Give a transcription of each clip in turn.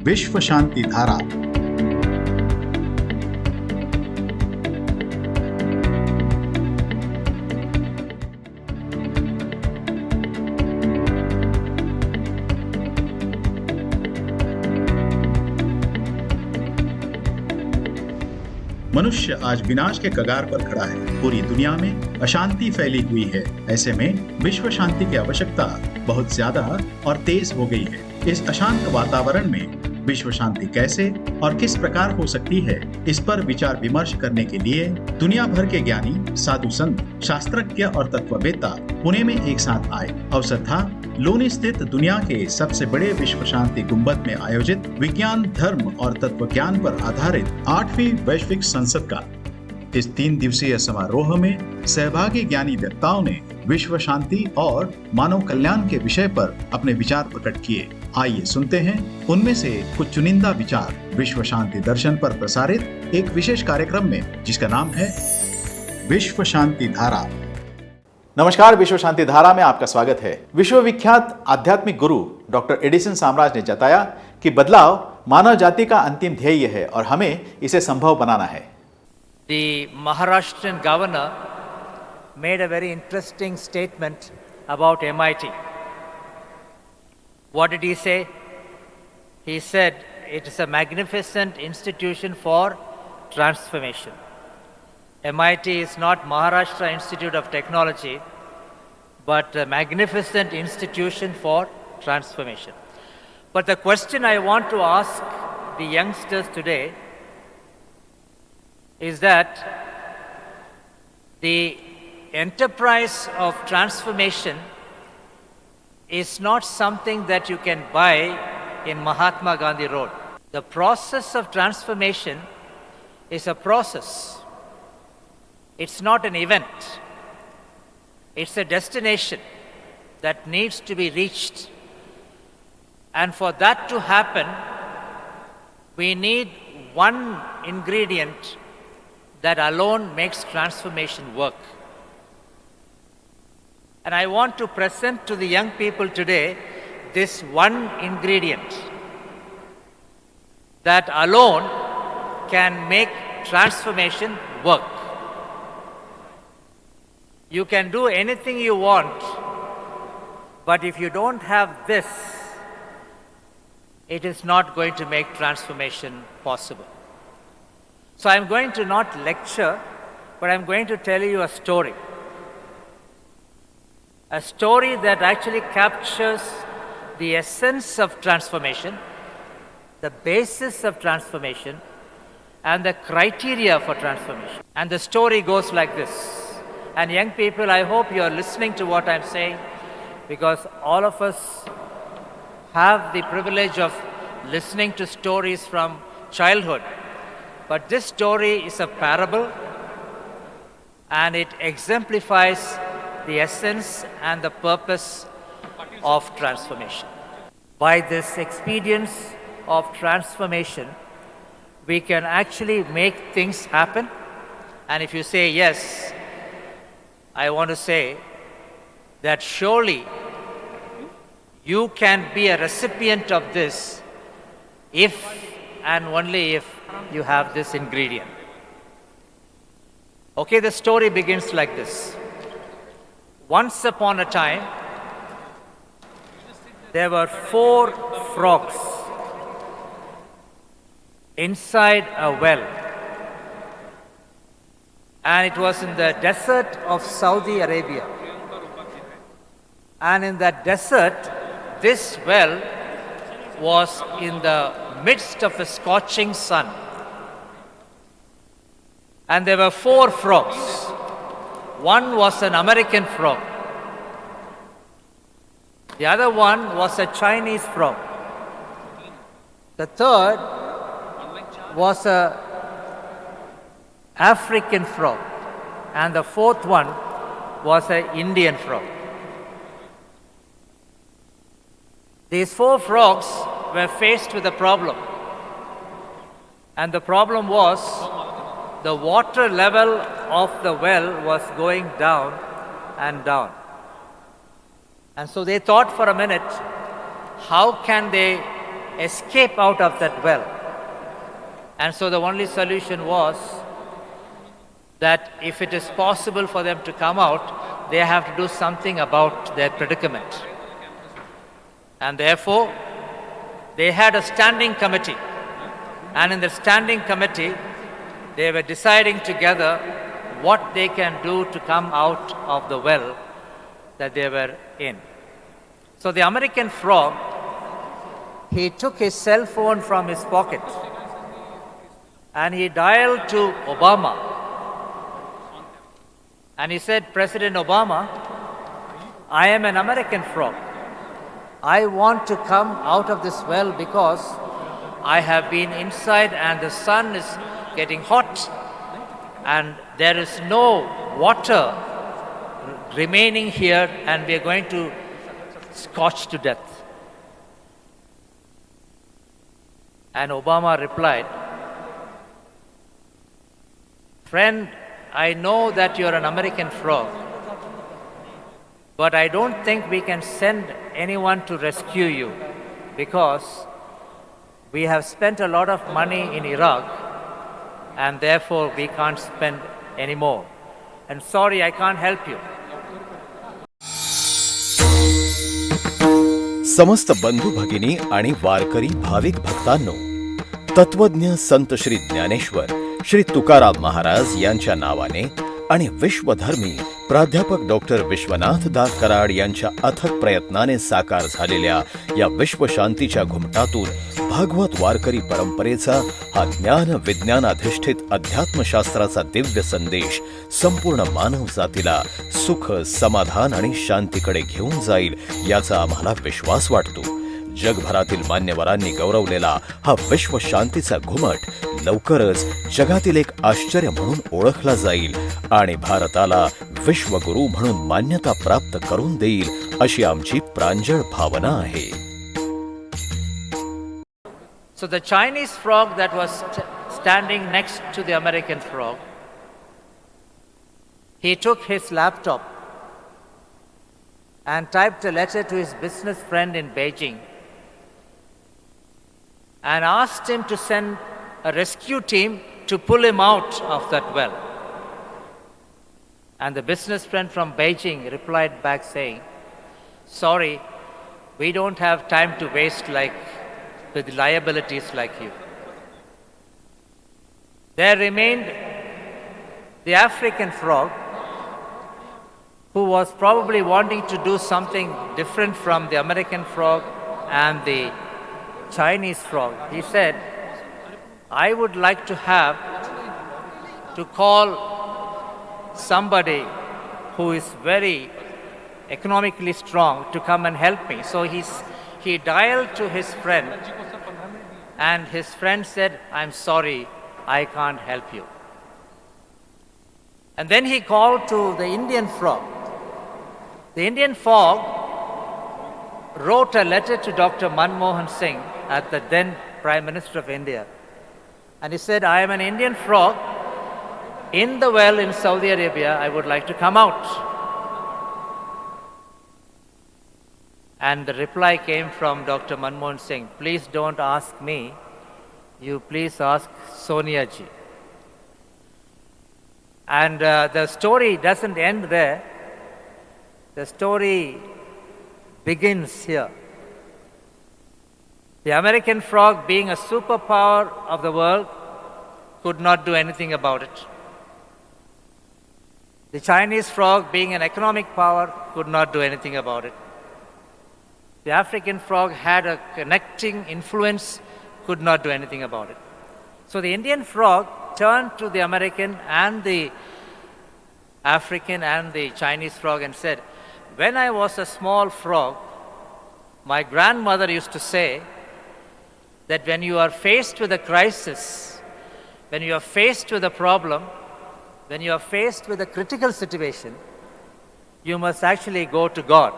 विश्व शांति धारा। मनुष्य आज विनाश के कगार पर खड़ा है। पूरी दुनिया में अशांति फैली हुई है। ऐसे में विश्व शांति की आवश्यकता बहुत ज्यादा और तेज हो गई है। इस अशांत वातावरण में विश्व शांति कैसे और किस प्रकार हो सकती है, इस पर विचार विमर्श करने के लिए दुनिया भर के ज्ञानी, साधु संत, शास्त्रज्ञ और तत्ववेत्ता पुणे में एक साथ आए। अवसर था लोनी स्थित दुनिया के सबसे बड़े विश्व शांति गुंबद में आयोजित विज्ञान, धर्म और तत्व ज्ञान पर आधारित 8वीं वैश्विक संसद का। इस 3 दिवसीय समारोह में सहभागी ज्ञानी वक्ताओं ने विश्व शांति और मानव कल्याण के विषय पर अपने विचार प्रकट किए। आइए सुनते हैं उनमें से कुछ चुनिंदा विचार विश्व शांति दर्शन पर प्रसारित एक विशेष कार्यक्रम में, जिसका नाम है विश्व शांति धारा। नमस्कार, विश्व शांति धारा में आपका स्वागत है। विश्वविख्यात आध्यात्मिक गुरु डॉक्टर एडिसन साम्राज ने जताया कि बदलाव मानव जाति का अंतिम ध्येय है और हमें इसे संभव बनाना है। The Maharashtrian governor made a very interesting statement about MIT. What did he say? He said it is a magnificent institution for transformation. MIT is not Maharashtra Institute of Technology, but a magnificent institution for transformation. But the question I want to ask the youngsters today is that the enterprise of transformation is not something that you can buy in Mahatma Gandhi Road. The process of transformation is a process. It's not an event. It's a destination that needs to be reached. And for that to happen, we need one ingredient that alone makes transformation work. And I want to present to the young people today this one ingredient that alone can make transformation work. You can do anything you want, but if you don't have this, it is not going to make transformation possible. So I'm going to not lecture, but I'm going to tell you a story. A story that actually captures the essence of transformation, the basis of transformation, and the criteria for transformation. And the story goes like this. And young people, I hope you are listening to what I'm saying, because all of us have the privilege of listening to stories from childhood. But this story is a parable, and it exemplifies the essence and the purpose of transformation. By this experience of transformation, we can actually make things happen. And if you say yes, I want to say that surely you can be a recipient of this if and only if you have this ingredient. Okay, the story begins like this. Once upon a time, there were 4 frogs inside a well. And it was in the desert of Saudi Arabia. And in that desert, this well was in the midst of a scorching sun. And there were 4 frogs. One was an American frog. The other one was a Chinese frog. The third was a African frog. And the fourth one was an Indian frog. These 4 frogs were faced with a problem. And the problem was the water level of the well was going down and down. And so they thought for a minute, how can they escape out of that well. And so the only solution was that if it is possible for them to come out, they have to do something about their predicament. And therefore, they had a standing committee. And in the standing committee, they were deciding together what they can do to come out of the well that they were in. So the American frog, he took his cell phone from his pocket and he dialed to Obama. And he said, President Obama, I am an American frog. I want to come out of this well because I have been inside and the sun is getting hot and there is no water remaining here and we are going to scorch to death. And Obama replied, friend, I know that you're an American frog, but I don't think we can send anyone to rescue you because we have spent a lot of money in Iraq and therefore we can't spend any more. And sorry, I can't help you. समस्त बंधू भगिनी आणि वारकरी भाविक भक्तांनो, तत्वज्ञ संत श्री ज्ञानेश्वर श्री तुकाराम महाराज यांच्या नावाने आणि विश्वधर्मी प्राध्यापक doctor Vishwanath दा कराड यांच्या अथक प्रयत्नाने साकार झालेल्या या विश्वशांतीच्या घुमटातून भागवत वारकरी परंपरेचा हा ज्ञान विज्ञानाधिष्ठित अध्यात्मशास्त्राचा दिव्य संदेश संपूर्ण मानव जातीला सुख, समाधान आणि शांतीकडे घेऊन जाईल याचा आम्हाला विश्वास वाटतो. जगभरातील मान्यवरांनी गौरवलेला हा विश्वशांतीचा घुमट लवकरच जगातील एक आश्चर्य म्हणून ओळखला जाईल आणि भारताला विश्वगुरू म्हणून मान्यता प्राप्त करून देईल अशी आमची प्रांजळ भावना आहे. So the Chinese frog that was standing next to the American frog, he took his laptop and typed a letter to his business friend in Beijing and asked him to send a rescue team to pull him out of that well. And the business friend from Beijing replied back saying, sorry, we don't have time to waste with liabilities like you. There remained the African frog, who was probably wanting to do something different from the American frog and the Chinese frog. He said, I would like to call somebody who is very economically strong to come and help me. So he dialed to his friend and his friend said, I'm sorry, I can't help you. And then he called to the Indian frog. The Indian frog wrote a letter to Dr. Manmohan Singh, at the then Prime Minister of India. And he said, I am an Indian frog in the well in Saudi Arabia. I would like to come out. And the reply came from Dr. Manmohan Singh, please don't ask me, you please ask Sonia ji. And the story doesn't end there. The story begins here. The American frog, being a superpower of the world, could not do anything about it. The Chinese frog, being an economic power, could not do anything about it. The African frog had a connecting influence, could not do anything about it. So the Indian frog turned to the American and the African and the Chinese frog and said, when I was a small frog, my grandmother used to say that when you are faced with a crisis, when you are faced with a problem, when you are faced with a critical situation, you must actually go to God.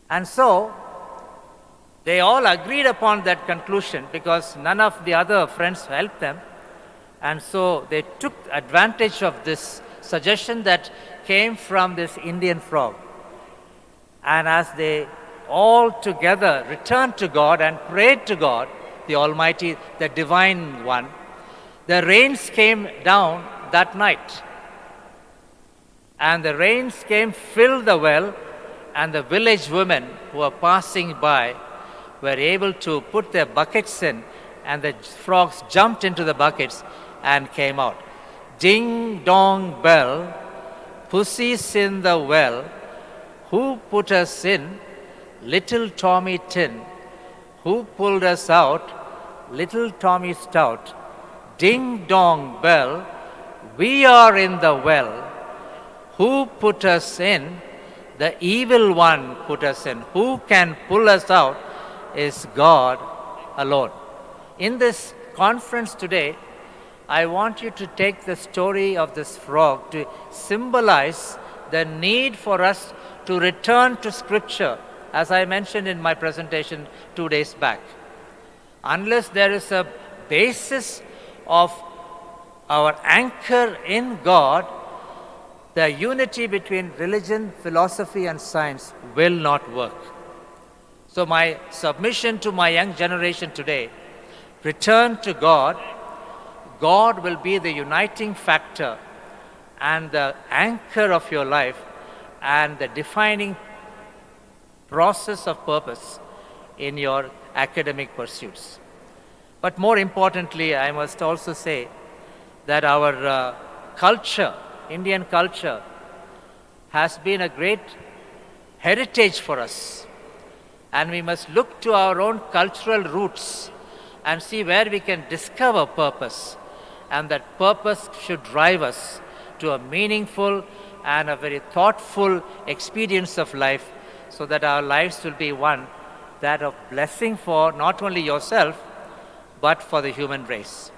And so, they all agreed upon that conclusion because none of the other friends helped them. And so, they took advantage of this suggestion that came from this Indian frog. And as they all together returned to God and prayed to God, the Almighty, the Divine One, the rains came down that night. And the rains came, filled the well, and the village women who were passing by were able to put their buckets in, and the frogs jumped into the buckets and came out. Ding dong bell, pussy's in the well, who put us in? Little Tommy Tin. Who pulled us out? Little Tommy Stout. Ding dong bell, we are in the well. Who put us in? The evil one put us in. Who can pull us out is God alone. In this conference today, I want you to take the story of this frog to symbolize the need for us to return to Scripture, as I mentioned in my presentation 2 days back. Unless there is a basis of our anchor in God, the unity between religion, philosophy, and science will not work. So my submission to my young generation today, return to God. God will be the uniting factor and the anchor of your life and the defining process of purpose in your academic pursuits. But more importantly, I must also say that our culture, Indian culture, has been a great heritage for us. And we must look to our own cultural roots and see where we can discover purpose. And that purpose should drive us to a meaningful and a very thoughtful experience of life, so that our lives will be one that of blessing for not only yourself, but for the human race.